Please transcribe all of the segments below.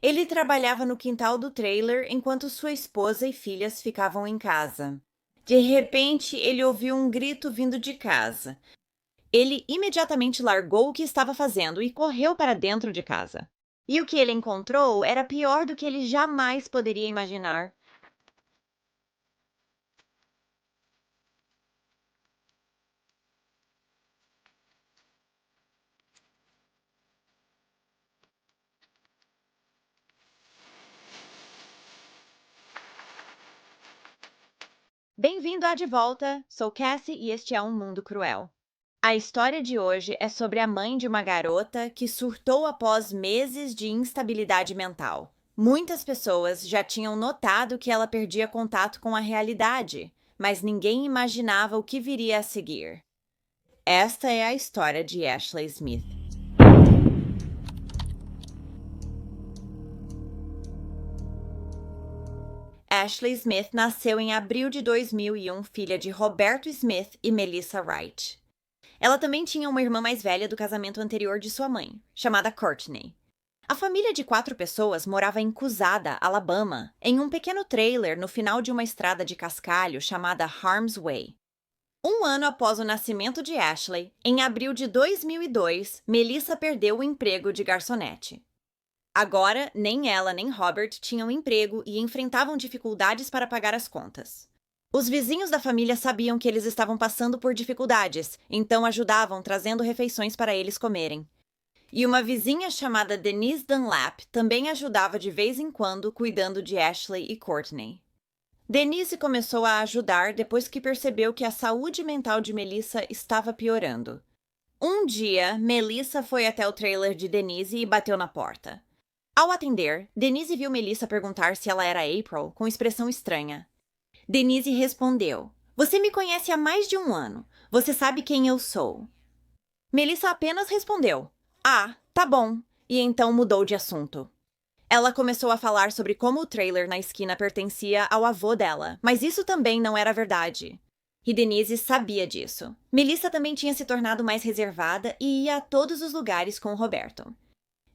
Ele trabalhava no quintal do trailer enquanto sua esposa e filhas ficavam em casa. De repente, ele ouviu um grito vindo de casa. Ele imediatamente largou o que estava fazendo e correu para dentro de casa. E o que ele encontrou era pior do que ele jamais poderia imaginar. Bem-vindo à De Volta! Sou Cassie e este é Um Mundo Cruel. A história de hoje é sobre a mãe de uma garota que surtou após meses de instabilidade mental. Muitas pessoas já tinham notado que ela perdia contato com a realidade, mas ninguém imaginava o que viria a seguir. Esta é a história de Ashley Smith. Ashley Smith nasceu em abril de 2001, filha de Roberto Smith e Melissa Wright. Ela também tinha uma irmã mais velha do casamento anterior de sua mãe, chamada Courtney. A família de 4 pessoas morava em Cusada, Alabama, em um pequeno trailer no final de uma estrada de cascalho chamada Harm's Way. Um ano após o nascimento de Ashley, em abril de 2002, Melissa perdeu o emprego de garçonete. Agora, nem ela nem Robert tinham emprego e enfrentavam dificuldades para pagar as contas. Os vizinhos da família sabiam que eles estavam passando por dificuldades, então ajudavam trazendo refeições para eles comerem. E uma vizinha chamada Denise Dunlap também ajudava de vez em quando cuidando de Ashley e Courtney. Denise começou a ajudar depois que percebeu que a saúde mental de Melissa estava piorando. Um dia, Melissa foi até o trailer de Denise e bateu na porta. Ao atender, Denise viu Melissa perguntar se ela era April com expressão estranha. Denise respondeu: "Você me conhece há mais de um ano. Você sabe quem eu sou." Melissa apenas respondeu: "Ah, tá bom." E então mudou de assunto. Ela começou a falar sobre como o trailer na esquina pertencia ao avô dela, mas isso também não era verdade. E Denise sabia disso. Melissa também tinha se tornado mais reservada e ia a todos os lugares com o Roberto.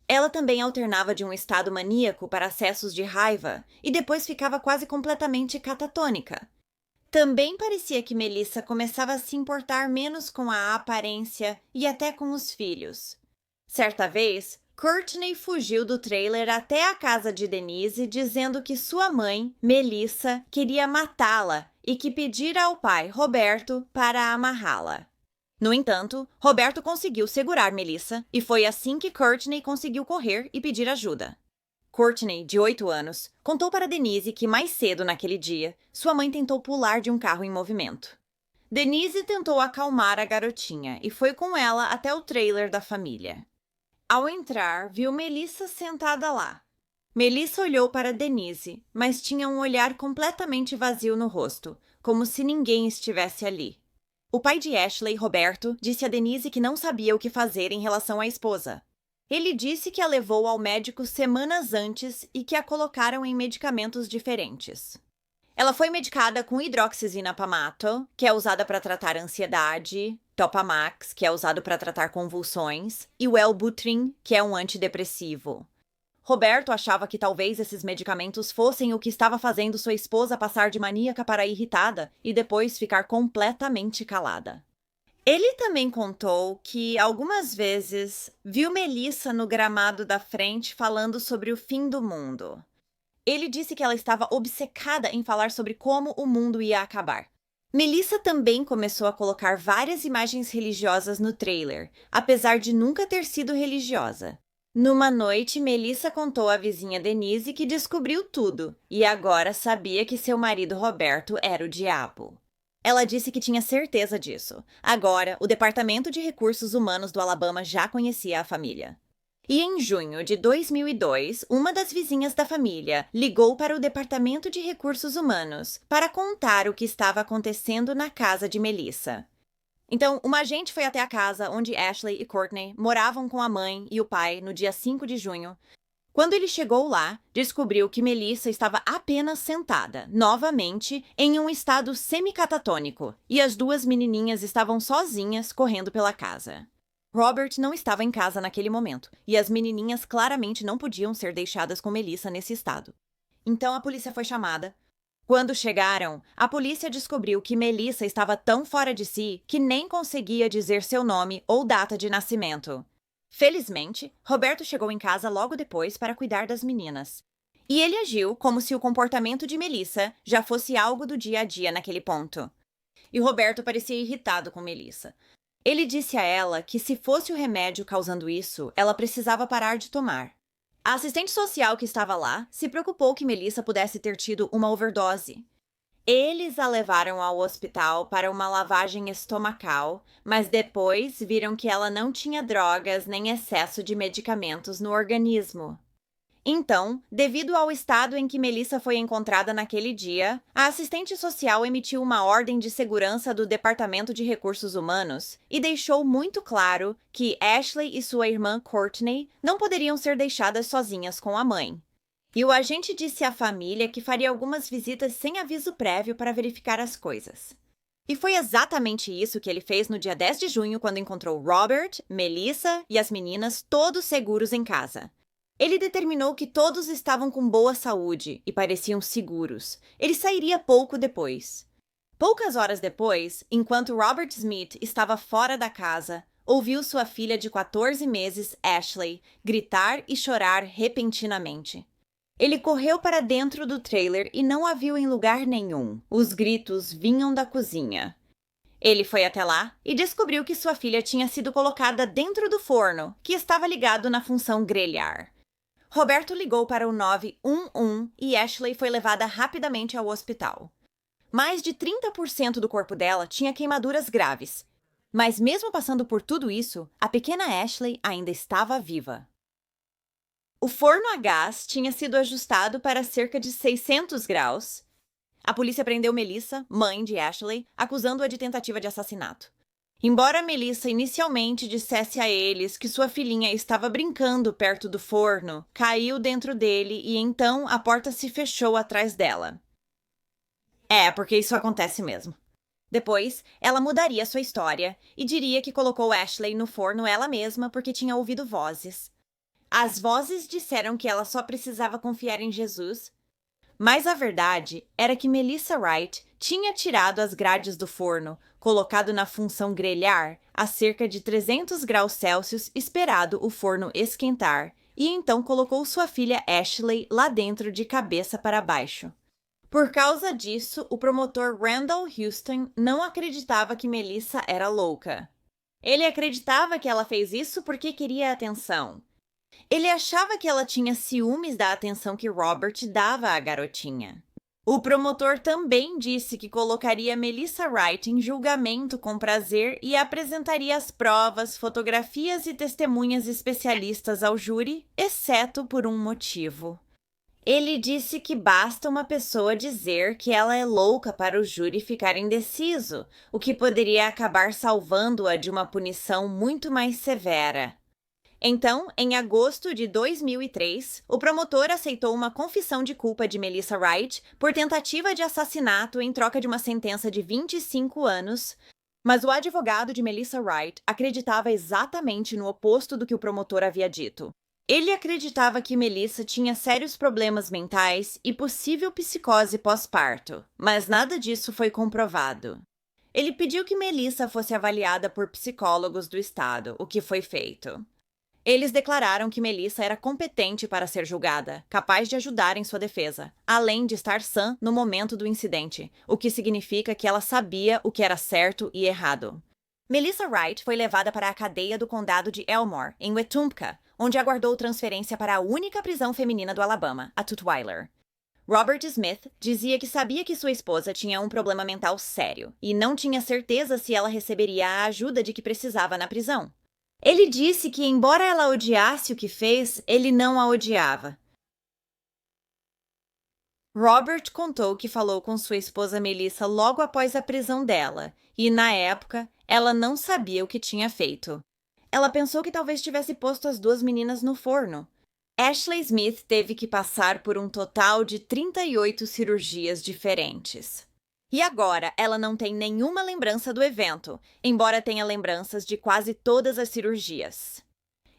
Ela também alternava de um estado maníaco para acessos de raiva e depois ficava quase completamente catatônica. Também parecia que Melissa começava a se importar menos com a aparência e até com os filhos. Certa vez, Courtney fugiu do trailer até a casa de Denise dizendo que sua mãe, Melissa, queria matá-la e que pedira ao pai, Roberto, para amarrá-la. No entanto, Roberto conseguiu segurar Melissa e foi assim que Courtney conseguiu correr e pedir ajuda. Courtney, de 8 anos, contou para Denise que mais cedo naquele dia, sua mãe tentou pular de um carro em movimento. Denise tentou acalmar a garotinha e foi com ela até o trailer da família. Ao entrar, viu Melissa sentada lá. Melissa olhou para Denise, mas tinha um olhar completamente vazio no rosto, como se ninguém estivesse ali. O pai de Ashley, Roberto, disse a Denise que não sabia o que fazer em relação à esposa. Ele disse que a levou ao médico semanas antes e que a colocaram em medicamentos diferentes. Ela foi medicada com hidroxizinapamato, que é usada para tratar ansiedade, Topamax, que é usado para tratar convulsões, e o Wellbutrin, que é um antidepressivo. Roberto achava que talvez esses medicamentos fossem o que estava fazendo sua esposa passar de maníaca para irritada e depois ficar completamente calada. Ele também contou que, algumas vezes, viu Melissa no gramado da frente falando sobre o fim do mundo. Ele disse que ela estava obcecada em falar sobre como o mundo ia acabar. Melissa também começou a colocar várias imagens religiosas no trailer, apesar de nunca ter sido religiosa. Numa noite, Melissa contou à vizinha Denise que descobriu tudo e agora sabia que seu marido Roberto era o diabo. Ela disse que tinha certeza disso. Agora, o Departamento de Recursos Humanos do Alabama já conhecia a família. E em junho de 2002, uma das vizinhas da família ligou para o Departamento de Recursos Humanos para contar o que estava acontecendo na casa de Melissa. Então, uma agente foi até a casa onde Ashley e Courtney moravam com a mãe e o pai no dia 5 de junho. Quando ele chegou lá, descobriu que Melissa estava apenas sentada, novamente, em um estado semicatatônico, e as duas menininhas estavam sozinhas correndo pela casa. Robert não estava em casa naquele momento, e as menininhas claramente não podiam ser deixadas com Melissa nesse estado. Então a polícia foi chamada. Quando chegaram, a polícia descobriu que Melissa estava tão fora de si que nem conseguia dizer seu nome ou data de nascimento. Felizmente, Roberto chegou em casa logo depois para cuidar das meninas. E ele agiu como se o comportamento de Melissa já fosse algo do dia a dia naquele ponto. E Roberto parecia irritado com Melissa. Ele disse a ela que se fosse o remédio causando isso, ela precisava parar de tomar. A assistente social que estava lá se preocupou que Melissa pudesse ter tido uma overdose. Eles a levaram ao hospital para uma lavagem estomacal, mas depois viram que ela não tinha drogas nem excesso de medicamentos no organismo. Então, devido ao estado em que Melissa foi encontrada naquele dia, a assistente social emitiu uma ordem de segurança do Departamento de Recursos Humanos e deixou muito claro que Ashley e sua irmã Courtney não poderiam ser deixadas sozinhas com a mãe. E o agente disse à família que faria algumas visitas sem aviso prévio para verificar as coisas. E foi exatamente isso que ele fez no dia 10 de junho, quando encontrou Robert, Melissa e as meninas todos seguros em casa. Ele determinou que todos estavam com boa saúde e pareciam seguros. Ele sairia pouco depois. Poucas horas depois, enquanto Robert Smith estava fora da casa, ouviu sua filha de 14 meses, Ashley, gritar e chorar repentinamente. Ele correu para dentro do trailer e não a viu em lugar nenhum. Os gritos vinham da cozinha. Ele foi até lá e descobriu que sua filha tinha sido colocada dentro do forno, que estava ligado na função grelhar. Roberto ligou para o 911 e Ashley foi levada rapidamente ao hospital. Mais de 30% do corpo dela tinha queimaduras graves. Mas mesmo passando por tudo isso, a pequena Ashley ainda estava viva. O forno a gás tinha sido ajustado para cerca de 600 graus. A polícia prendeu Melissa, mãe de Ashley, acusando-a de tentativa de assassinato. Embora Melissa inicialmente dissesse a eles que sua filhinha estava brincando perto do forno, caiu dentro dele e então a porta se fechou atrás dela. Porque isso acontece mesmo. Depois, ela mudaria sua história e diria que colocou Ashley no forno ela mesma porque tinha ouvido vozes. As vozes disseram que ela só precisava confiar em Jesus, mas a verdade era que Melissa Wright tinha tirado as grades do forno, colocado na função grelhar a cerca de 300 graus Celsius, esperado o forno esquentar, e então colocou sua filha Ashley lá dentro de cabeça para baixo. Por causa disso, o promotor Randall Houston não acreditava que Melissa era louca. Ele acreditava que ela fez isso porque queria atenção. Ele achava que ela tinha ciúmes da atenção que Robert dava à garotinha. O promotor também disse que colocaria Melissa Wright em julgamento com prazer e apresentaria as provas, fotografias e testemunhas especialistas ao júri, exceto por um motivo. Ele disse que basta uma pessoa dizer que ela é louca para o júri ficar indeciso, o que poderia acabar salvando-a de uma punição muito mais severa. Então, em agosto de 2003, o promotor aceitou uma confissão de culpa de Melissa Wright por tentativa de assassinato em troca de uma sentença de 25 anos, mas o advogado de Melissa Wright acreditava exatamente no oposto do que o promotor havia dito. Ele acreditava que Melissa tinha sérios problemas mentais e possível psicose pós-parto, mas nada disso foi comprovado. Ele pediu que Melissa fosse avaliada por psicólogos do estado, o que foi feito. Eles declararam que Melissa era competente para ser julgada, capaz de ajudar em sua defesa, além de estar sã no momento do incidente, o que significa que ela sabia o que era certo e errado. Melissa Wright foi levada para a cadeia do condado de Elmore, em Wetumpka, onde aguardou transferência para a única prisão feminina do Alabama, a Tutwiler. Robert Smith dizia que sabia que sua esposa tinha um problema mental sério e não tinha certeza se ela receberia a ajuda de que precisava na prisão. Ele disse que, embora ela odiasse o que fez, ele não a odiava. Robert contou que falou com sua esposa Melissa logo após a prisão dela, e, na época, ela não sabia o que tinha feito. Ela pensou que talvez tivesse posto as duas meninas no forno. Ashley Smith teve que passar por um total de 38 cirurgias diferentes. E agora, ela não tem nenhuma lembrança do evento, embora tenha lembranças de quase todas as cirurgias.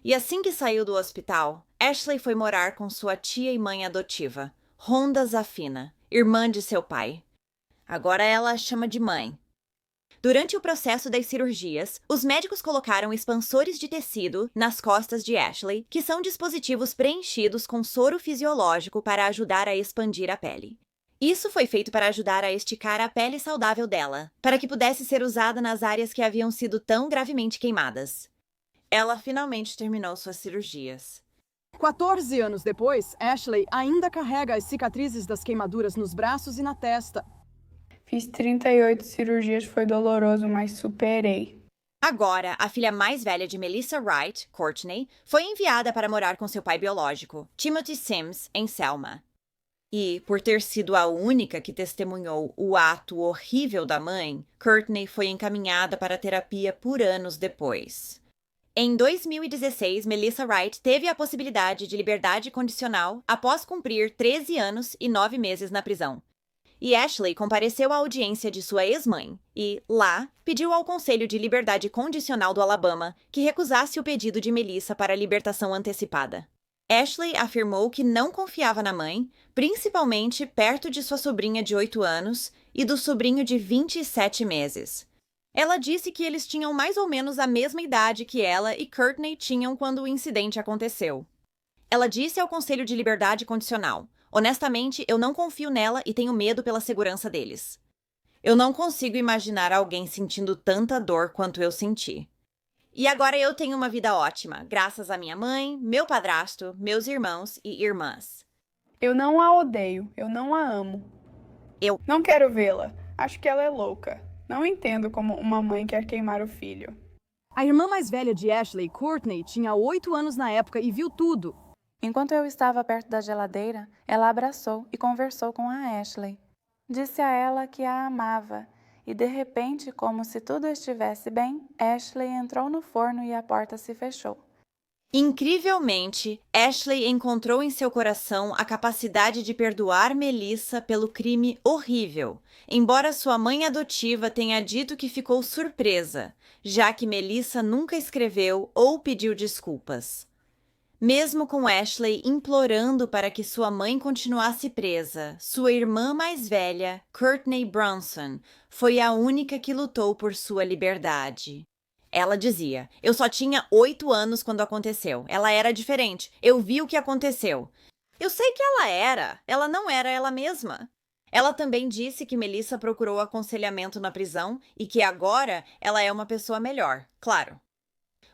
E assim que saiu do hospital, Ashley foi morar com sua tia e mãe adotiva, Rhonda Zafina, irmã de seu pai. Agora ela a chama de mãe. Durante o processo das cirurgias, os médicos colocaram expansores de tecido nas costas de Ashley, que são dispositivos preenchidos com soro fisiológico para ajudar a expandir a pele. Isso foi feito para ajudar a esticar a pele saudável dela, para que pudesse ser usada nas áreas que haviam sido tão gravemente queimadas. Ela finalmente terminou suas cirurgias. 14 anos depois, Ashley ainda carrega as cicatrizes das queimaduras nos braços e na testa. Fiz 38 cirurgias, foi doloroso, mas superei. Agora, a filha mais velha de Melissa Wright, Courtney, foi enviada para morar com seu pai biológico, Timothy Sims, em Selma. E, por ter sido a única que testemunhou o ato horrível da mãe, Courtney foi encaminhada para terapia por anos depois. Em 2016, Melissa Wright teve a possibilidade de liberdade condicional após cumprir 13 anos e 9 meses na prisão. E Ashley compareceu à audiência de sua ex-mãe e, lá, pediu ao Conselho de Liberdade Condicional do Alabama que recusasse o pedido de Melissa para libertação antecipada. Ashley afirmou que não confiava na mãe, principalmente perto de sua sobrinha de 8 anos e do sobrinho de 27 meses. Ela disse que eles tinham mais ou menos a mesma idade que ela e Courtney tinham quando o incidente aconteceu. Ela disse ao Conselho de Liberdade Condicional: "Honestamente, eu não confio nela e tenho medo pela segurança deles. Eu não consigo imaginar alguém sentindo tanta dor quanto eu senti. E agora eu tenho uma vida ótima, graças à minha mãe, meu padrasto, meus irmãos e irmãs. Eu não a odeio, eu não a amo. Eu não quero vê-la. Acho que ela é louca. Não entendo como uma mãe quer queimar o filho." A irmã mais velha de Ashley, Courtney, tinha 8 anos na época e viu tudo. Enquanto eu estava perto da geladeira, ela a abraçou e conversou com a Ashley. Disse a ela que a amava, e de repente, como se tudo estivesse bem, Ashley entrou no forno e a porta se fechou. Incrivelmente, Ashley encontrou em seu coração a capacidade de perdoar Melissa pelo crime horrível, embora sua mãe adotiva tenha dito que ficou surpresa, já que Melissa nunca escreveu ou pediu desculpas. Mesmo com Ashley implorando para que sua mãe continuasse presa, sua irmã mais velha, Courtney Brunson, foi a única que lutou por sua liberdade. Ela dizia: "Eu só tinha 8 anos quando aconteceu. Ela era diferente. Eu vi o que aconteceu." Eu sei que ela não era ela mesma. Ela também disse que Melissa procurou aconselhamento na prisão e que agora ela é uma pessoa melhor, claro.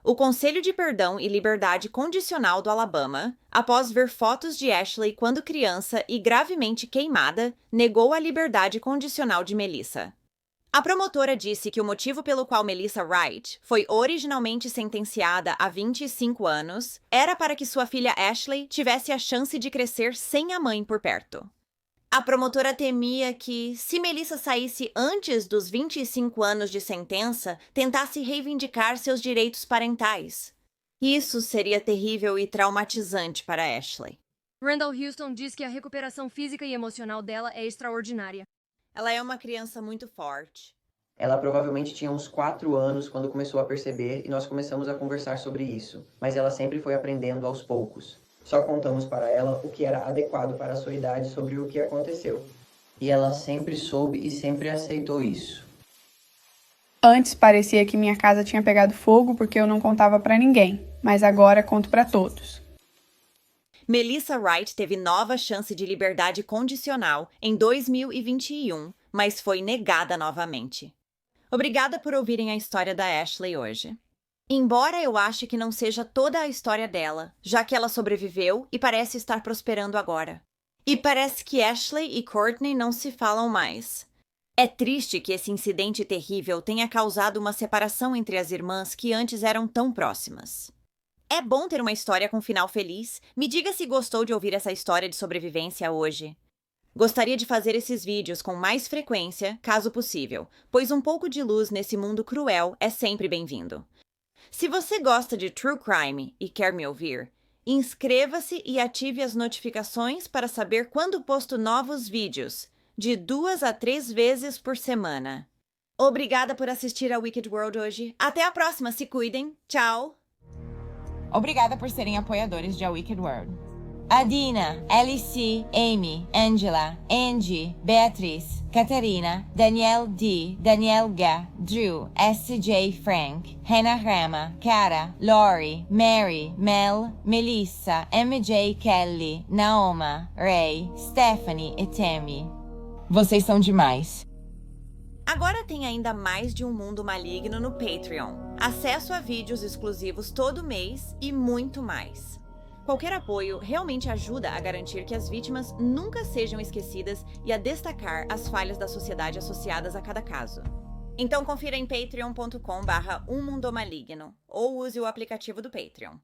O Conselho de Perdão e Liberdade Condicional do Alabama, após ver fotos de Ashley quando criança e gravemente queimada, negou a liberdade condicional de Melissa. A promotora disse que o motivo pelo qual Melissa Wright foi originalmente sentenciada a 25 anos era para que sua filha Ashley tivesse a chance de crescer sem a mãe por perto. A promotora temia que, se Melissa saísse antes dos 25 anos de sentença, tentasse reivindicar seus direitos parentais. Isso seria terrível e traumatizante para Ashley. Randall Houston diz que a recuperação física e emocional dela é extraordinária. Ela é uma criança muito forte. Ela provavelmente tinha uns 4 anos quando começou a perceber e nós começamos a conversar sobre isso, mas ela sempre foi aprendendo aos poucos. Só contamos para ela o que era adequado para a sua idade sobre o que aconteceu. E ela sempre soube e sempre aceitou isso. Antes parecia que minha casa tinha pegado fogo porque eu não contava para ninguém, mas agora conto para todos. Melissa Wright teve nova chance de liberdade condicional em 2021, mas foi negada novamente. Obrigada por ouvirem a história da Ashley hoje. Embora eu ache que não seja toda a história dela, já que ela sobreviveu e parece estar prosperando agora. E parece que Ashley e Courtney não se falam mais. É triste que esse incidente terrível tenha causado uma separação entre as irmãs que antes eram tão próximas. É bom ter uma história com final feliz. Me diga se gostou de ouvir essa história de sobrevivência hoje. Gostaria de fazer esses vídeos com mais frequência, caso possível, pois um pouco de luz nesse mundo cruel é sempre bem-vindo. Se você gosta de True Crime e quer me ouvir, inscreva-se e ative as notificações para saber quando posto novos vídeos. de 2 a 3 vezes por semana. Obrigada por assistir a Wicked World hoje. Até a próxima, se cuidem. Tchau! Obrigada por serem apoiadores de A Wicked World. Adina, LC, Amy, Angela, Angie, Beatriz, Catarina, Daniel D, Daniel G, Drew, SJ Frank, Hannah Rama, Cara, Lori, Mary, Mel, Melissa, MJ Kelly, Naoma, Ray, Stephanie e Tammy. Vocês são demais. Agora tem ainda mais de um mundo maligno no Patreon. Acesso a vídeos exclusivos todo mês e muito mais. Qualquer apoio realmente ajuda a garantir que as vítimas nunca sejam esquecidas e a destacar as falhas da sociedade associadas a cada caso. Então confira em patreon.com/ummundomaligno ou use o aplicativo do Patreon.